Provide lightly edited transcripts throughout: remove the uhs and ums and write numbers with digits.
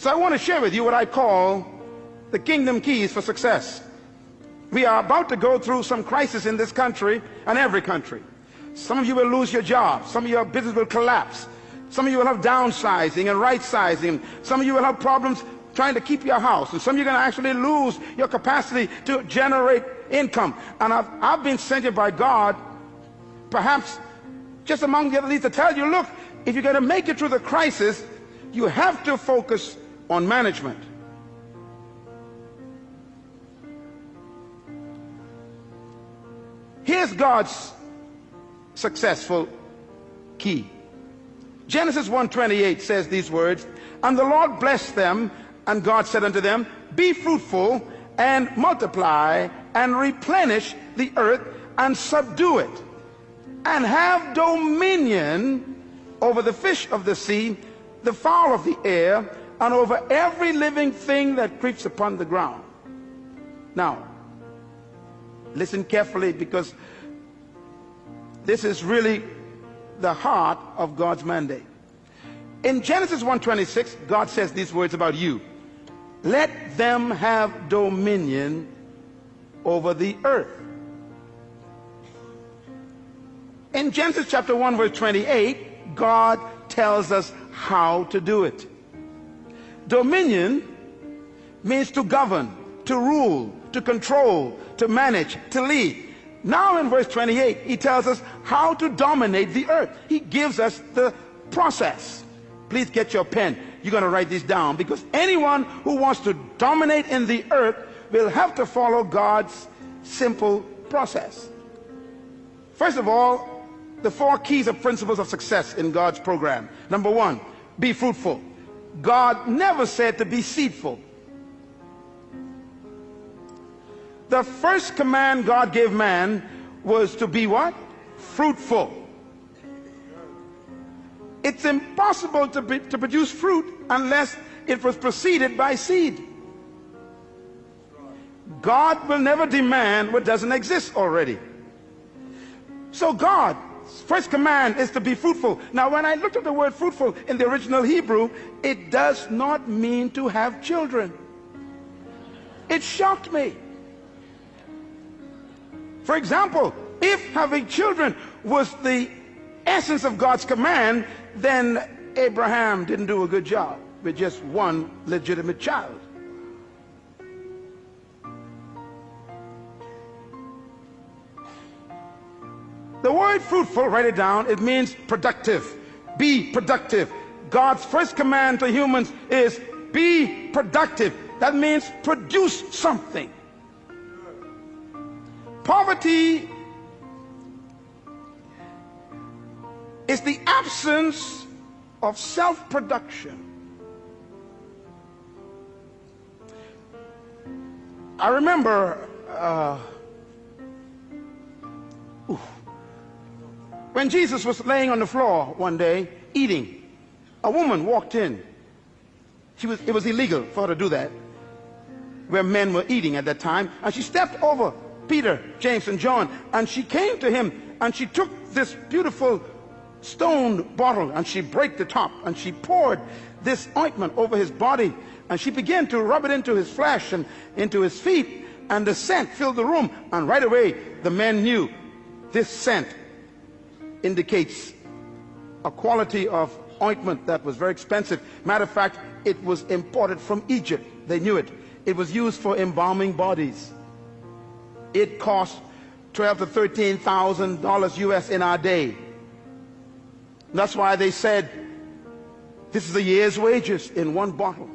So I want to share with you what I call the kingdom keys for success. We are about to go through some crisis in this country and every country. Some of you will lose your job. Some of your business will collapse. Some of you will have downsizing and right sizing. Some of you will have problems trying to keep your house. And some of you are going to actually lose your capacity to generate income. And I've been sent here by God, perhaps just among the other leaders, to tell you, look, if you're going to make it through the crisis, you have to focus on management. Here's God's successful key. Genesis 1:28 says these words, and the Lord blessed them, and God said unto them, be fruitful and multiply and replenish the earth and subdue it, and have dominion over the fish of the sea, the fowl of the air, and over every living thing that creeps upon the ground. Now, listen carefully, because this is really the heart of God's mandate. In Genesis 1:26, God says these words about you. Let them have dominion over the earth. In Genesis chapter 1 verse 28, God tells us how to do it. Dominion means to govern, to rule, to control, to manage, to lead. Now in verse 28, he tells us how to dominate the earth. He gives us the process. Please get your pen. You're going to write this down, because anyone who wants to dominate in the earth will have to follow God's simple process. First of all, the 4 keys or principles of success in God's program. Number 1, be fruitful. God never said to be seedful. The first command God gave man was to be what? Fruitful. It's impossible to produce fruit unless it was preceded by seed. God will never demand what doesn't exist already. So God's first command is to be fruitful. Now, when I looked at the word fruitful in the original Hebrew, it does not mean to have children. It shocked me. For example, if having children was the essence of God's command, then Abraham didn't do a good job with just one legitimate child. The word fruitful, write it down, it means productive. Be productive. God's first command to humans is be productive. That means produce something. Poverty is the absence of self-production. I remember when Jesus was laying on the floor one day eating, a woman walked in. It was illegal for her to do that where men were eating at that time, and she stepped over Peter, James, and John, and she came to him, and she took this beautiful stone bottle, and she broke the top, and she poured this ointment over his body, and she began to rub it into his flesh and into his feet, and the scent filled the room. And right away the men knew this scent indicates a quality of ointment that was very expensive. Matter of fact, it was imported from Egypt. They knew it. It was used for embalming bodies. It cost $12,000 to $13,000 US in our day. That's why they said this is a year's wages in one bottle.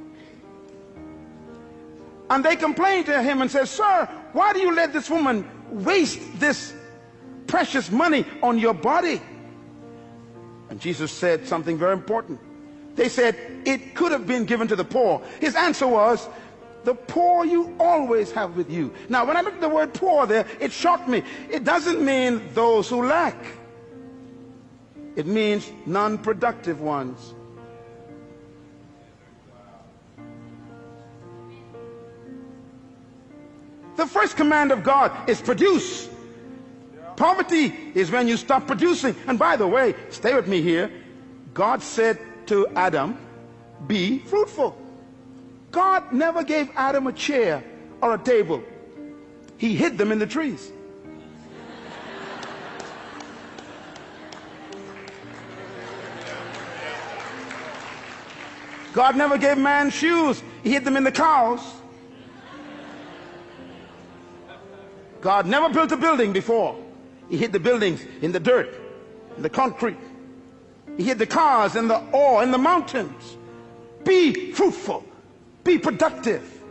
And they complained to him and said, sir, why do you let this woman waste this precious money on your body? And Jesus said something very important. They said it could have been given to the poor. His answer was, the poor you always have with you. Now, when I looked at the word poor there, it shocked me. It doesn't mean those who lack. It means non-productive ones. The first command of God is produce. Poverty is when you stop producing. And by the way, stay with me here. God said to Adam, be fruitful. God never gave Adam a chair or a table. He hid them in the trees. God never gave man shoes. He hid them in the cows. God never built a building before. He hid the buildings in the dirt, in the concrete. He hid the cars in the ore, in the mountains. Be fruitful. Be productive.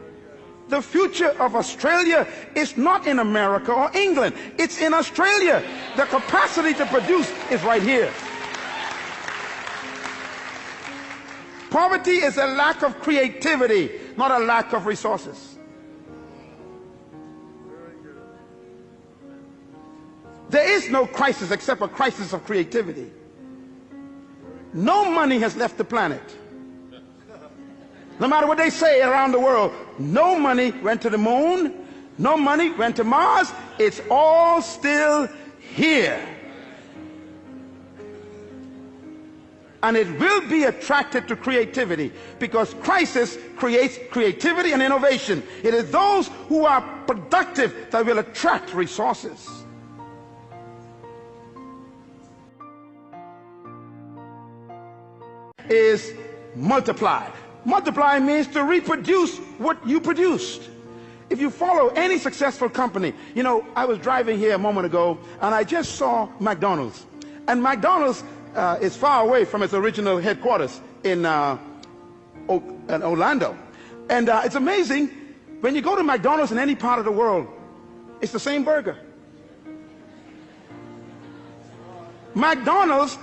The future of Australia is not in America or England. It's in Australia. The capacity to produce is right here. Poverty is a lack of creativity, not a lack of resources. There is no crisis except a crisis of creativity. No money has left the planet. No matter what they say around the world, no money went to the moon, no money went to Mars. It's all still here. And it will be attracted to creativity, because crisis creates creativity and innovation. It is those who are productive that will attract resources. Is multiply. Multiply means to reproduce what you produced. If you follow any successful company, you know, I was driving here a moment ago and I just saw McDonald's. And McDonald's is far away from its original headquarters in Orlando. And it's amazing, when you go to McDonald's in any part of the world, it's the same burger. McDonald's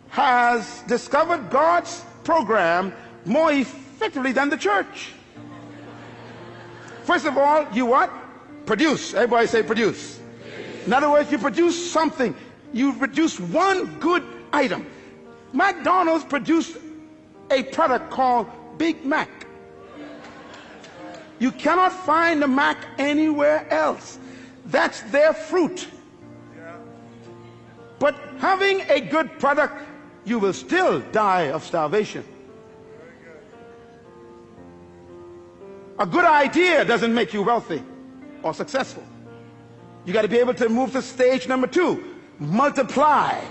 has discovered God's program more effectively than the church. First of all, you what? Produce. Everybody say produce. In other words, you produce something. You produce one good item. McDonald's produced a product called Big Mac. You cannot find the Mac anywhere else. That's their fruit. But having a good product, you will still die of starvation. A good idea doesn't make you wealthy or successful. You got to be able to move to stage number 2. Multiply.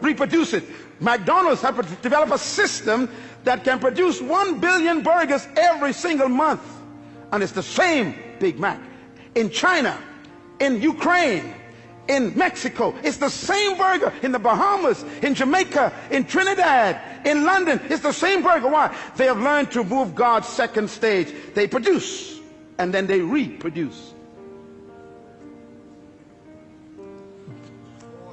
Reproduce it. McDonald's have to develop a system that can produce 1 billion burgers every single month. And it's the same Big Mac. In China, in Ukraine, in Mexico, it's the same burger. In the Bahamas, in Jamaica, in Trinidad, in London, it's the same burger. Why? They have learned to move God's second stage. They produce and then they reproduce.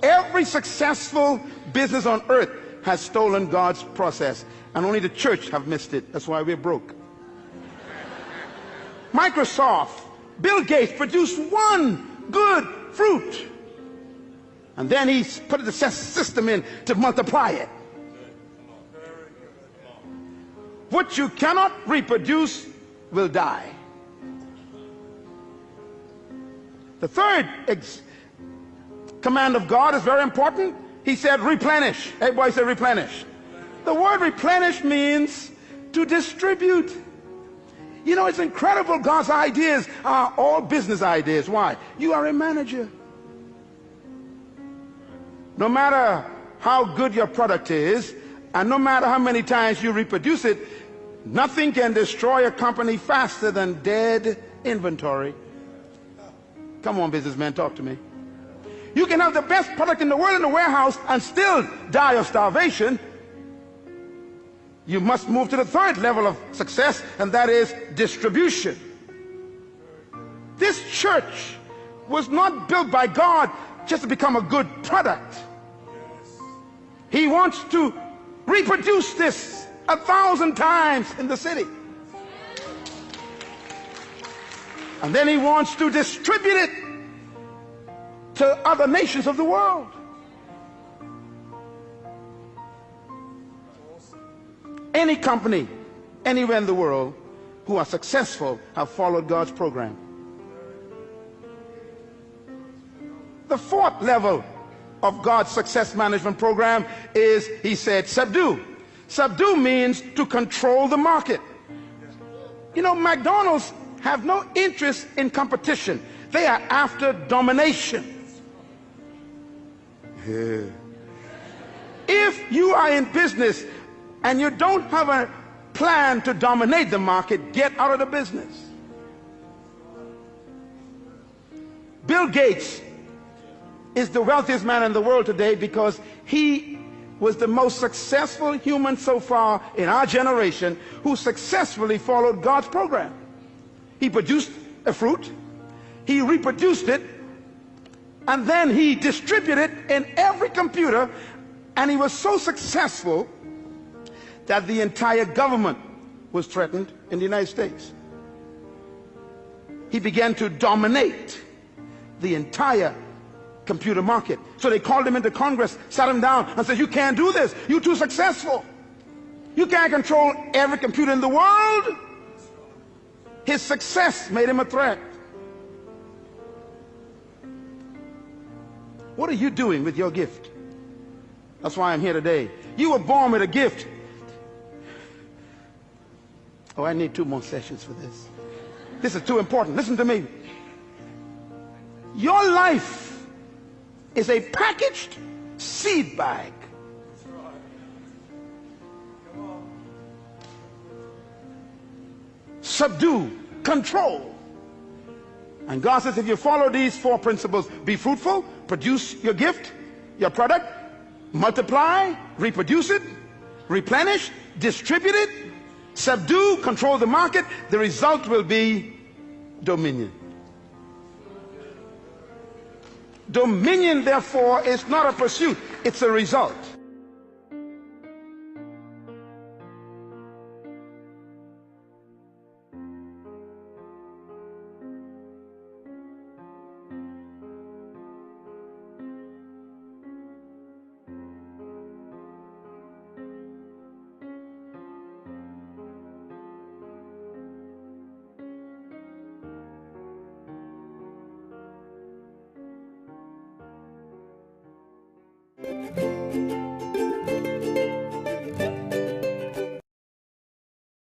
Every successful business on earth has stolen God's process, and only the church have missed it. That's why we're broke. Microsoft, Bill Gates produced one good fruit, and then he put the system in to multiply it. What you cannot reproduce will die. The third command of God is very important. He said replenish. Everybody say replenish. The word replenish means to distribute. You know, it's incredible. God's ideas are all business ideas. Why? You are a manager. No matter how good your product is, and no matter how many times you reproduce it, nothing can destroy a company faster than dead inventory. Come on, businessmen, talk to me. You can have the best product in the world in the warehouse and still die of starvation. You must move to the third level of success, and that is distribution. This church was not built by God just to become a good product. He wants to reproduce this 1,000 times in the city. And then he wants to distribute it to other nations of the world. Any company, anywhere in the world, who are successful have followed God's program. The fourth level of God's success management program is, he said, subdue. Subdue means to control the market. You know, McDonald's have no interest in competition. They are after domination. Yeah. If you are in business and you don't have a plan to dominate the market, get out of the business. Bill Gates is the wealthiest man in the world today because he was the most successful human so far in our generation who successfully followed God's program. He produced a fruit, he reproduced it, and then he distributed it in every computer, and he was so successful that the entire government was threatened in the United States. He began to dominate the entire computer market. So they called him into Congress, sat him down, and said, you can't do this. You're too successful. You can't control every computer in the world. His success made him a threat. What are you doing with your gift? That's why I'm here today. You were born with a gift. Oh, I need 2 more sessions for this. This is too important. Listen to me. Your life is a packaged seed bag. Subdue, control. And God says if you follow these 4 principles, be fruitful, produce your gift, your product, multiply, reproduce it, replenish, distribute it, subdue, control the market, the result will be dominion. Dominion, therefore, is not a pursuit, it's a result.